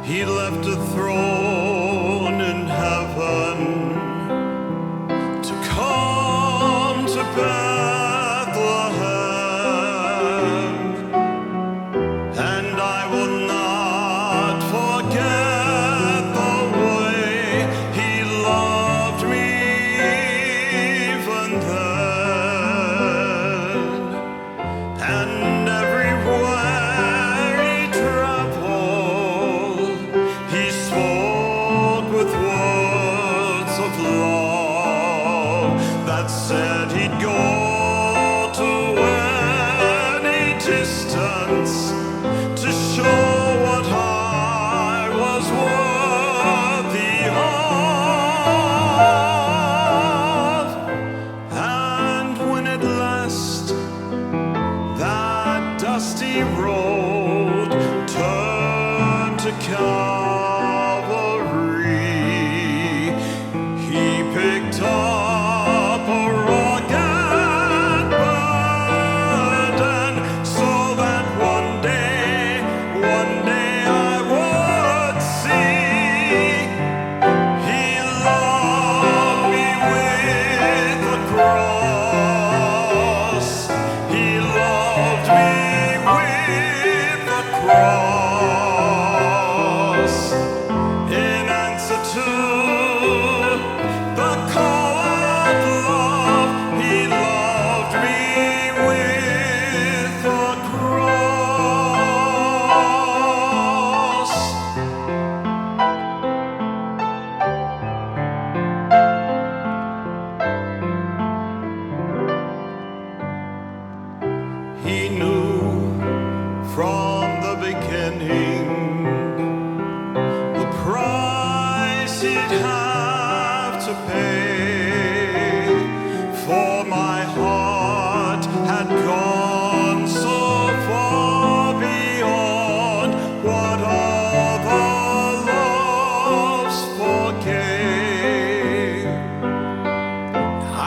He left a throne in heaven to come to Bethlehem, and I will not forget the way he loved me even then. And everywhere he traveled, he spoke with words of love that said he'd go to any distance to show what I was worthy of. And when at last that dusty road turned to Calvary, he picked up a rugged burden so that one day I would see he loved me with the cross. He loved me with the cross. In answer to the call of love, he loved me with the cross. He knew from the beginning the price he'd have to pay, for my heart had gone so far beyond what other loves forgave.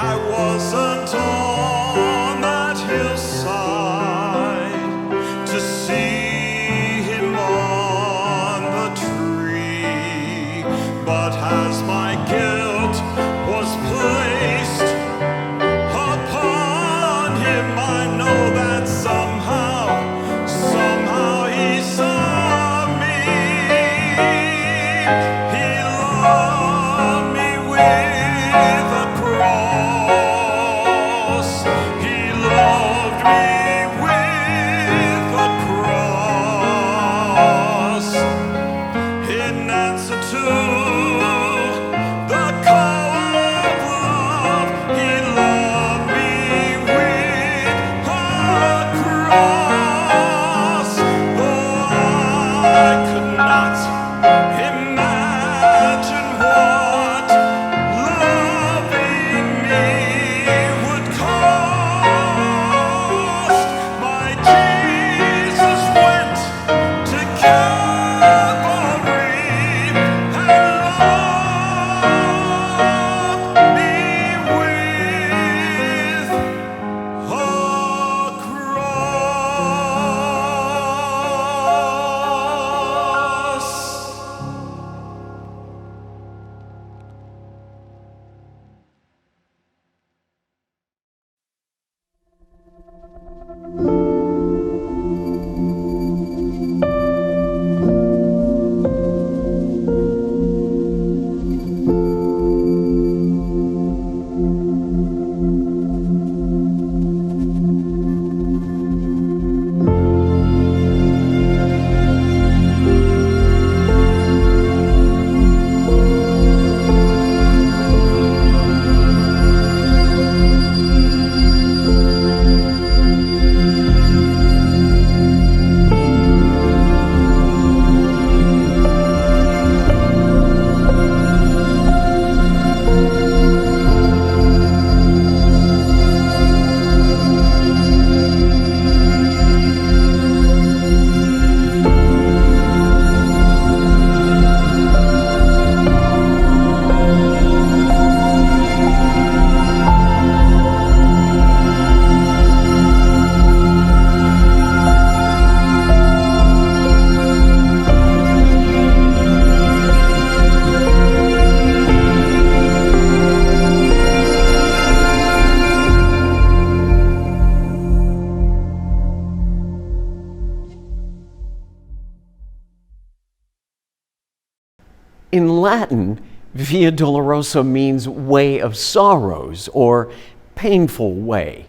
I wasn't on that hillside to see him on the tree, but as my guilt was placed upon him, I know that somehow he saw me. He loved me with a cross. He loved me with a cross. In answer to the call of love, he loved me with a cross. Though I could not imagine what loving me would cost, my Jesus went to Calvary and loved me with a cross. In Latin, Via Dolorosa means way of sorrows or painful way.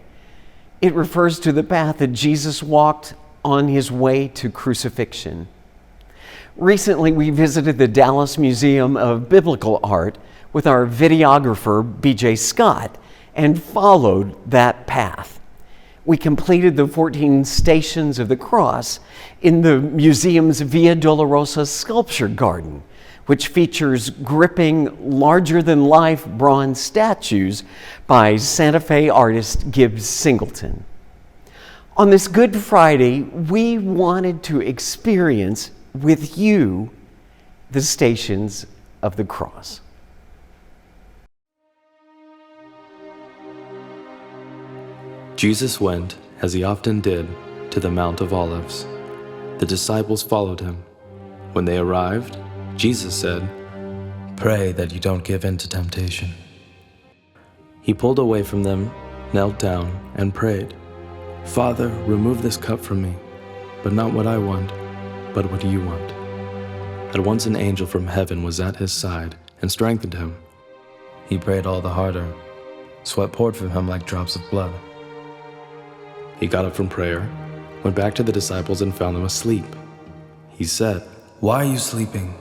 It refers to the path that Jesus walked on his way to crucifixion. Recently, we visited the Dallas Museum of Biblical Art with our videographer, BJ Scott, and followed that path. We completed the 14 stations of the cross in the museum's Via Dolorosa Sculpture Garden, which features gripping, larger-than-life bronze statues by Santa Fe artist Gibbs Singleton. On this Good Friday, we wanted to experience with you the Stations of the Cross. Jesus went, as he often did, to the Mount of Olives. The disciples followed him. When they arrived, Jesus said, "Pray that you don't give in to temptation." He pulled away from them, knelt down, and prayed, "Father, remove this cup from me, but not what I want, but what you want." At once an angel from heaven was at his side and strengthened him. He prayed all the harder. Sweat poured from him like drops of blood. He got up from prayer, went back to the disciples and found them asleep. He said, "Why are you sleeping?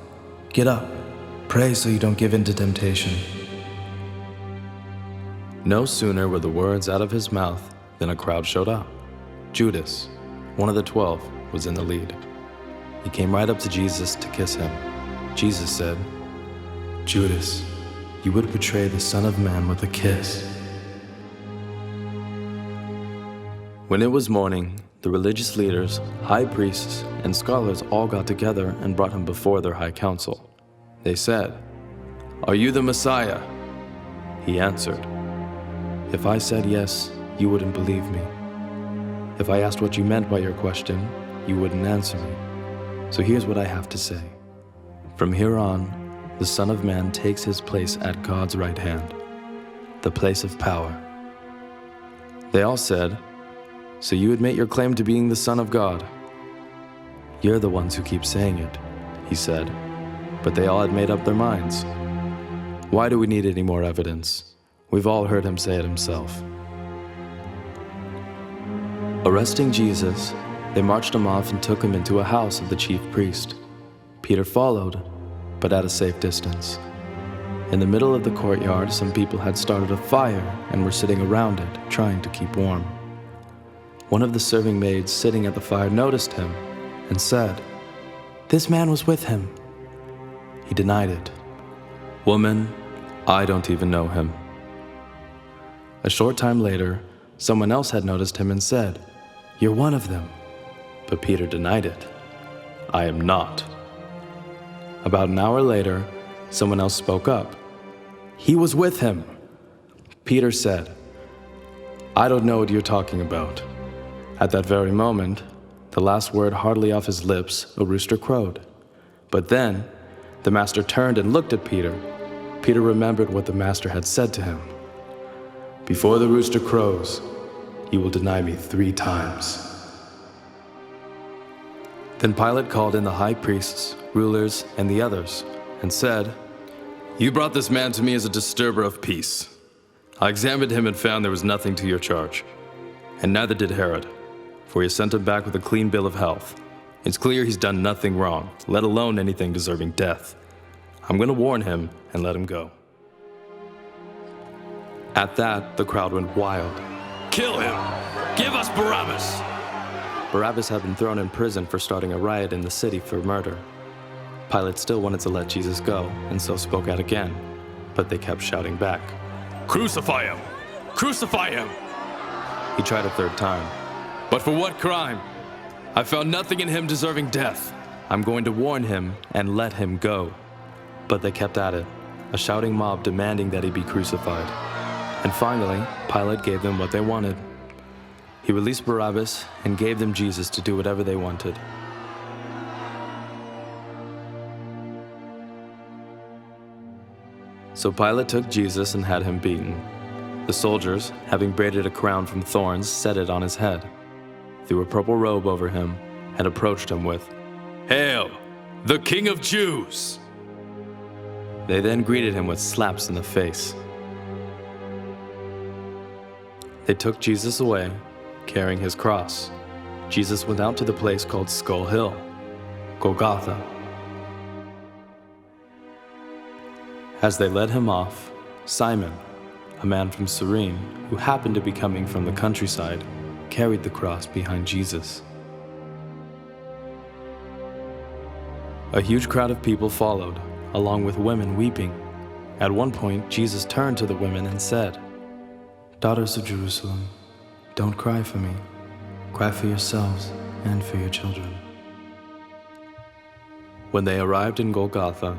Get up, pray so you don't give in to temptation." No sooner were the words out of his mouth than a crowd showed up. Judas, one of the 12, was in the lead. He came right up to Jesus to kiss him. Jesus said, "Judas, you would betray the Son of Man with a kiss." When it was morning, the religious leaders, high priests, and scholars all got together and brought him before their high council. They said, "Are you the Messiah?" He answered, "If I said yes, you wouldn't believe me. If I asked what you meant by your question, you wouldn't answer me. So here's what I have to say. From here on, the Son of Man takes his place at God's right hand, the place of power." They all said, "So you admit your claim to being the Son of God?" "You're the ones who keep saying it," he said. But they all had made up their minds. "Why do we need any more evidence? We've all heard him say it himself." Arresting Jesus, they marched him off and took him into a house of the chief priest. Peter followed, but at a safe distance. In the middle of the courtyard, some people had started a fire and were sitting around it, trying to keep warm. One of the serving maids sitting at the fire noticed him and said, "This man was with him." He denied it. "Woman, I don't even know him." A short time later, someone else had noticed him and said, "You're one of them." But Peter denied it. "I am not." About an hour later, someone else spoke up. "He was with him." Peter said, "I don't know what you're talking about." At that very moment, the last word hardly off his lips, a rooster crowed. But then, the master turned and looked at Peter. Peter remembered what the master had said to him. "Before the rooster crows, you will deny me 3 times." Then Pilate called in the high priests, rulers, and the others, and said, "You brought this man to me as a disturber of peace. I examined him and found there was nothing to your charge. And neither did Herod, for he sent him back with a clean bill of health. It's clear he's done nothing wrong, let alone anything deserving death. I'm going to warn him and let him go." At that, the crowd went wild. "Kill him! Give us Barabbas!" Barabbas had been thrown in prison for starting a riot in the city for murder. Pilate still wanted to let Jesus go, and so spoke out again, but they kept shouting back, "Crucify him! Crucify him!" He tried a third time. "But for what crime? I found nothing in him deserving death. I'm going to warn him and let him go." But they kept at it, a shouting mob demanding that he be crucified. And finally, Pilate gave them what they wanted. He released Barabbas and gave them Jesus to do whatever they wanted. So Pilate took Jesus and had him beaten. The soldiers, having braided a crown from thorns, set it on his head, threw a purple robe over him, and approached him with, "Hail, the King of Jews!" They then greeted him with slaps in the face. They took Jesus away, carrying his cross. Jesus went out to the place called Skull Hill, Golgotha. As they led him off, Simon, a man from Cyrene, who happened to be coming from the countryside, carried the cross behind Jesus. A huge crowd of people followed, along with women weeping. At one point, Jesus turned to the women and said, "Daughters of Jerusalem, don't cry for me. Cry for yourselves and for your children." When they arrived in Golgotha,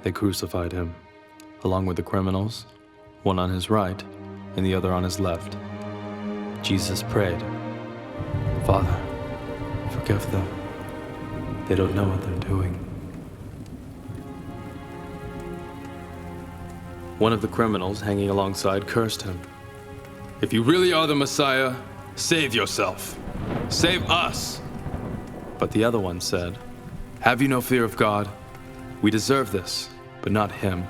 they crucified him, along with the criminals, one on his right and the other on his left. Jesus prayed, "Father, forgive them. They don't know what they're doing." One of the criminals hanging alongside cursed him. "If you really are the Messiah, save yourself. Save us." But the other one said, "Have you no fear of God? We deserve this, but not him.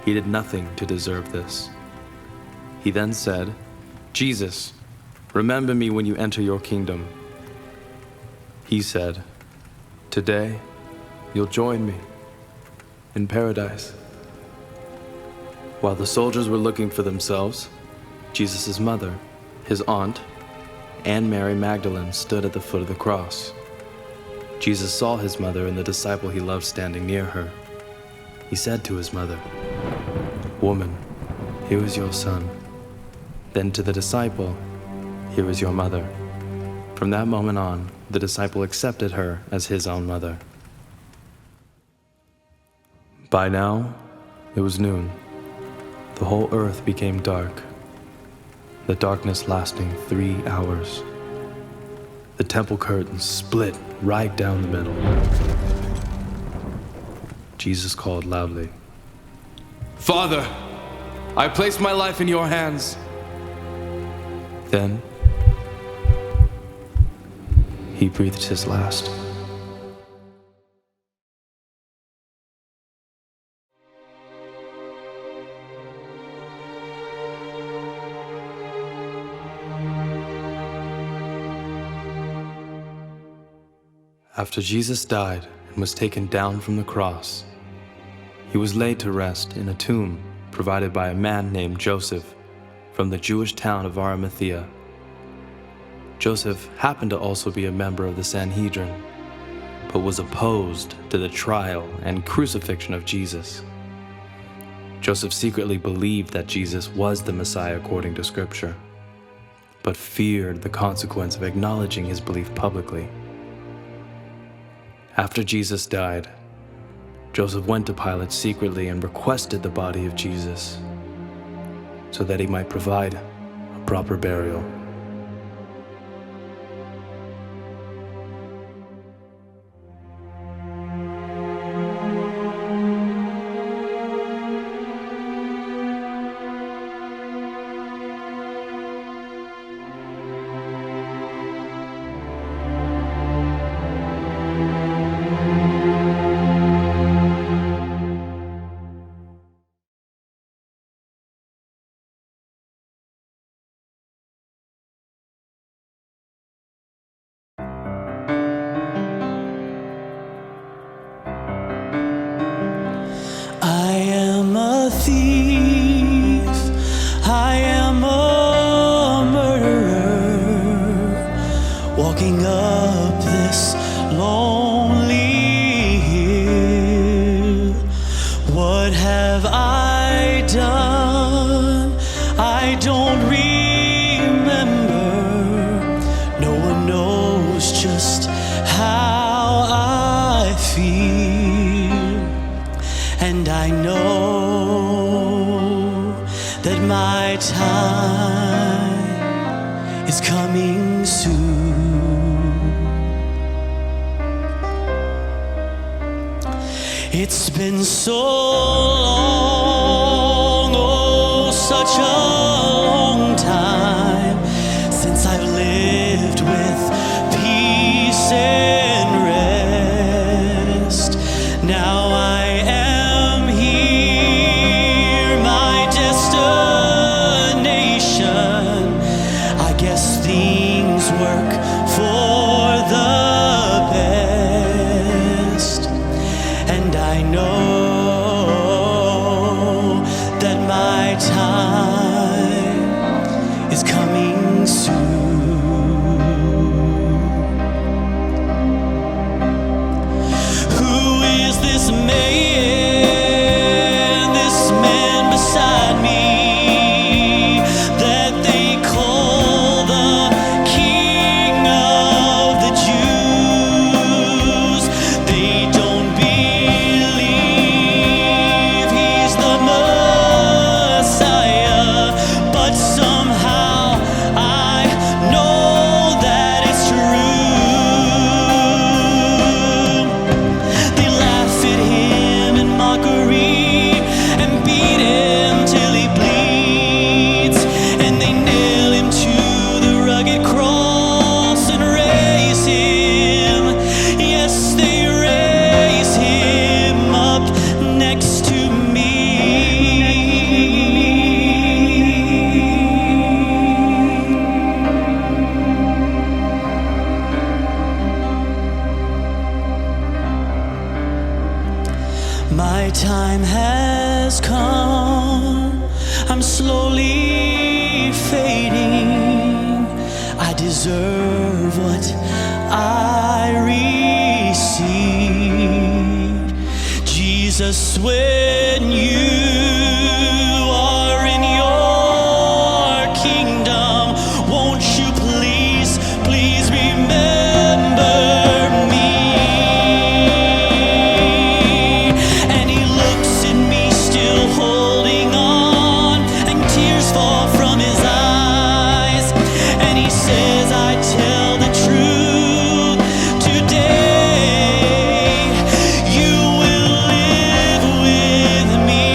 He did nothing to deserve this." He then said, "Jesus, remember me when you enter your kingdom." He said, "Today, you'll join me in paradise." While the soldiers were looking for themselves, Jesus' mother, his aunt, and Mary Magdalene stood at the foot of the cross. Jesus saw his mother and the disciple he loved standing near her. He said to his mother, "Woman, here is your son." Then to the disciple, "Here is your mother." From that moment on, the disciple accepted her as his own mother. By now, it was noon. The whole earth became dark, the darkness lasting 3 hours. The temple curtains split right down the middle. Jesus called loudly, "Father, I place my life in your hands." Then, he breathed his last. After Jesus died and was taken down from the cross, he was laid to rest in a tomb provided by a man named Joseph from the Jewish town of Arimathea. Joseph happened to also be a member of the Sanhedrin, but was opposed to the trial and crucifixion of Jesus. Joseph secretly believed that Jesus was the Messiah according to Scripture, but feared the consequence of acknowledging his belief publicly. After Jesus died, Joseph went to Pilate secretly and requested the body of Jesus so that he might provide a proper burial. I am a thief, I am a murderer, walking up this lonely hill. What have I done? I don't remember. No one knows just how I feel. And I know that my time is coming soon. It's been so long, oh, such a long time since I've lived with peace and rest. Now I am here and I know that my time is coming soon. Who is this man beside me, that they call the King of the Jews? They don't believe he's the Messiah, but somehow I know that it's true. They laugh at him in mockery and beat him till he bleeds, and they nail him to the rugged cross and raise him. Yes, they raise him up next to me. My time has come. I'm slowly fading. I deserve what I received. Jesus, when you are in your kingdom, won't you please, please remember me? And he looks at me still holding on, and tears fall from his eyes, and he says, I tell the truth today, you will live with me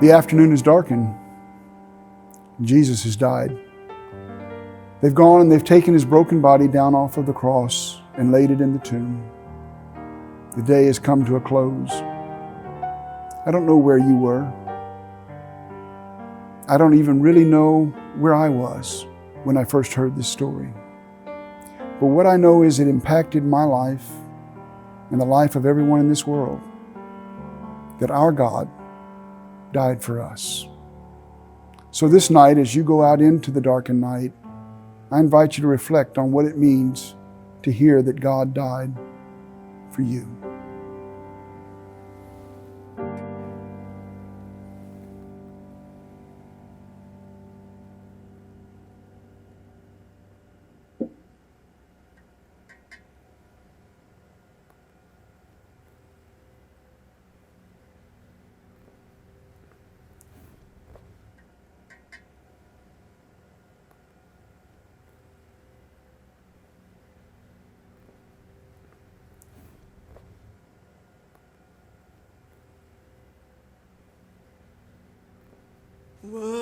The afternoon is darkened. Jesus has died. They've gone and they've taken his broken body down off of the cross and laid it in the tomb. The day has come to a close. I don't know where you were. I don't even really know where I was when I first heard this story. But what I know is it impacted my life and the life of everyone in this world, that our God died for us. So this night, as you go out into the darkened night, I invite you to reflect on what it means to hear that God died for you. Whoa.